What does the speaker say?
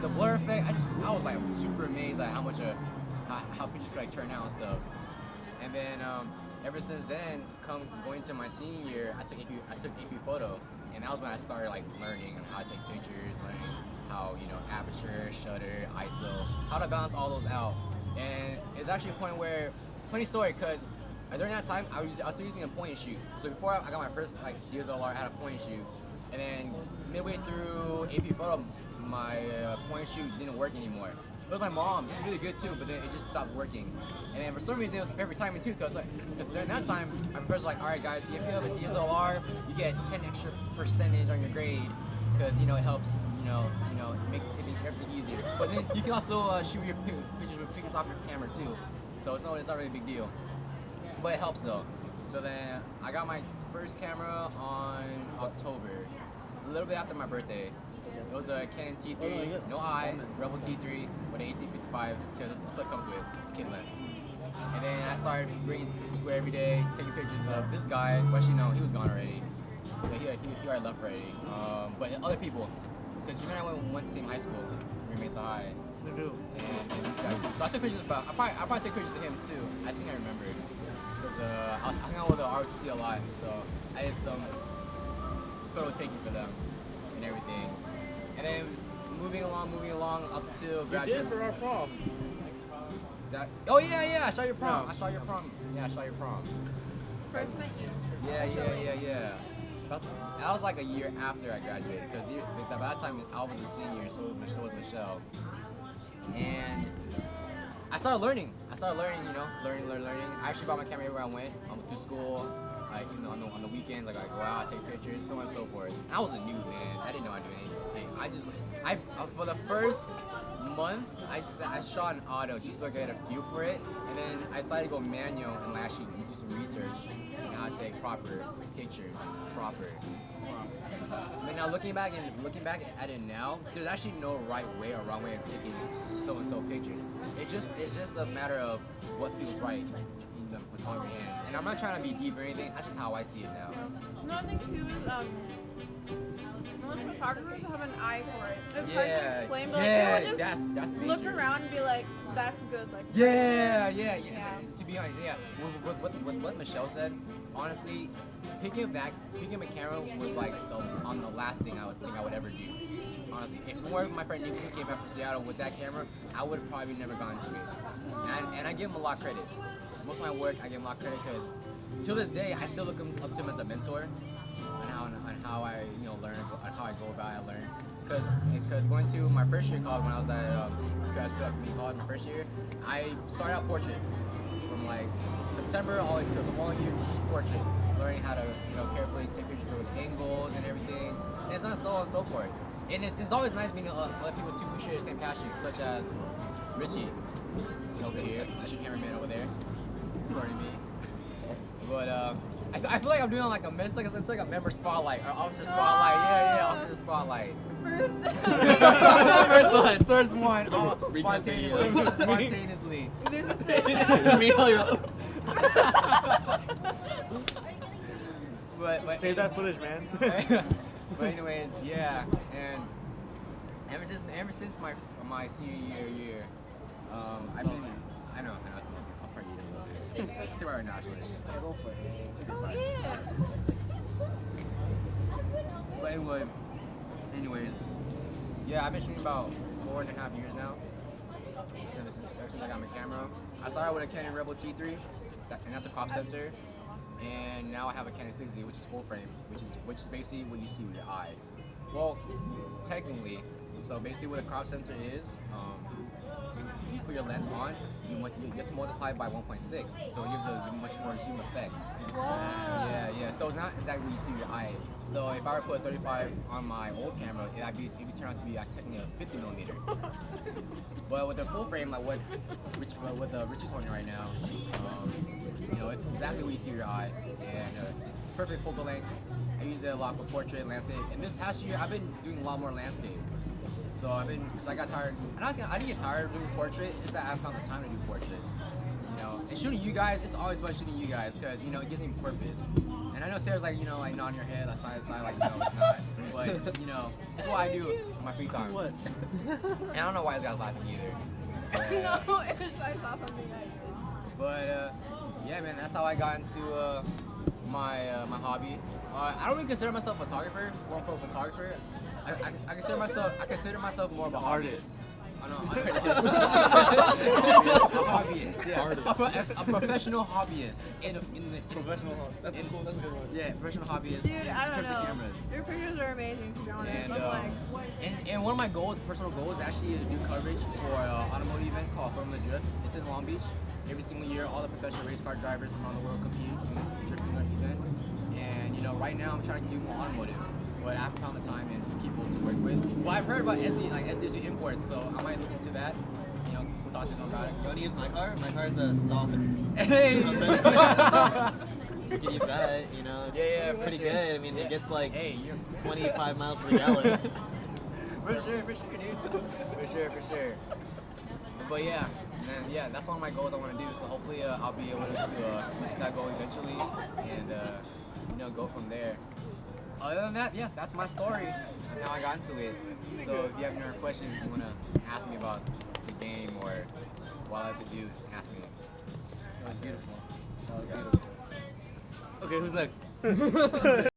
the blur effect, I was like super amazed at how much how pictures could like turn out and stuff. And then ever since then, going to my senior year, I took AP Photo, and that was when I started like learning how to take pictures, learning how aperture, shutter, ISO, how to balance all those out. And it's actually a point where, funny story, because during that time I was still using a point and shoot. So before I got my first like DSLR, I had a point and shoot, and then midway through AP Photo, my point and shoot didn't work anymore. It was my mom's. It was really good too, but then it just stopped working. And then for some reason, it was perfect timing too, because during that time, my professor was like, all right guys, if you have a DSLR, you get 10 extra percentage on your grade, because it helps, make everything easier. But then you can also shoot your pictures off your camera too, so it's not really a big deal. But it helps though. So then I got my first camera on October, a little bit after my birthday. It was a Canon T3, no eye, Rebel T3 with an 1855, because that's what it comes with. It's a kit lens. And then I started bringing to Square every day, taking pictures of this guy. Well, actually, no, he was gone already. He already left already. But other people, because you and I went to the same high school, we Mesa High. We do. And these guys too. So I took pictures of, I probably take pictures of him too. I think I remember. Because I hung out with the ROTC a lot, so I did some photo taking for them and everything. And then moving along up to graduate. You did for our prom. Oh yeah, I saw your prom. Yeah. I saw your prom. First met you. Yeah. That was like a year after I graduated, because by that time I was a senior, so was Michelle. And I started learning, learning. I actually brought my camera everywhere I went. Through school, like on the weekends, like I go out, take pictures, so on and so forth. And I was a noob, man. I didn't know how to do anything. I for the first month, I shot an auto just so I could get a feel for it, and then I decided to go manual and actually do some research on how to take proper pictures. But now looking back at it now, there's actually no right way or wrong way of taking so and so pictures. It's just a matter of what feels right with all your hands. And I'm not trying to be deep or anything. That's just how I see it now. Another thing too is most photographers have an eye for it. It's hard to explain, but like, that's look major. around and be like, that's good. Like Yeah. To be honest, what Michelle said, honestly, picking up a camera was like the last thing I would ever do. Honestly, if my friend Nick came back from Seattle with that camera, I would have probably never gone to it. And I give him a lot of credit. Most of my work, I give him a lot of credit, because till this day, I still look up to him as a mentor on how I learn, on how I go about it, learn. Because going to my first year college, when I was at community college, my first year, I started out portrait from like September all the way to the following year, just portrait, learning how to carefully take pictures with angles and everything, and so on and so forth. And it's always nice meeting other people too who share the same passion, such as Richie over here. That's your cameraman over there, recording me. But I feel like I'm doing like it's like a member spotlight or officer spotlight. Yeah, officer spotlight. First one. Oh, spontaneously. There's a but Save that footage, man. But anyways, yeah, and ever since my senior year, I've been. I know. I'll probably use it a little bit. Too right now, actually. Oh yeah. But anyways, yeah, I've been shooting about 4.5 years now. Ever since I got my camera, I started with a Canon Rebel T3, and that's a crop sensor. And now I have a Canon 60, which is full frame, which is basically what you see with your eye. Well, technically, so basically what a crop sensor is, you put your lens on, you get to multiply it by 1.6, so it gives a much more zoom effect. Wow. Yeah. So it's not exactly what you see with your eye. So if I were to put a 35 on my old camera, it would turn out to be technically a 50mm. But with the full frame, like what Richie's holding right now, it's exactly what you see with your eye, and perfect focal length. I use it a lot for portrait, landscape, and this past year I've been doing a lot more landscape. So because I got tired, I didn't get tired of doing portrait, it's just that I haven't found the time to do portrait. you know, and shooting you guys, it's always fun shooting you guys because you know it gives me purpose. And I know Sarah's like, you know, like nodding your head, like side to side, like no, it's not. But you know, it's what I do in my free time. What? And I don't know why this guy's laughing either. But, No, I saw something I did. But yeah, man, that's how I got into my my hobby. I don't really consider myself a photographer, quote unquote photographer. I consider myself more of a artist. I know, a hobbyist, yeah. A professional hobbyist in the Professional hobby. That's cool. That's a good one. yeah, professional hobbyist Dude, in I don't terms know. of cameras. Your pictures are amazing, to be honest. And, I'm like, what? and one of my goals, personal goals, is actually to do coverage for an automotive event called Formula Drift. It's in Long Beach. Every single year, all the professional race car drivers from around the world compete in this drifting event. And you know, right now I'm trying to do more automotive, but I haven't found the time and people to work with. Well, I've heard about SDSU imports, so I might look into that. You know, we'll talk to them about it. You want to use my car? My car is a stock. Hey! You can use that, you know. It's Yeah, for pretty sure. good. I mean, Yeah. it gets like Hey, you're 25 miles per gallon. for sure, dude. For sure. But yeah, man, yeah, that's one of my goals I want to do. So hopefully, I'll be able to reach that goal eventually, and you know, go from there. Other than that, yeah, that's my story and how I got into it. So if you have any other questions you want to ask me about the game or what I like to do, ask me. That was beautiful. That was beautiful. Okay, who's next?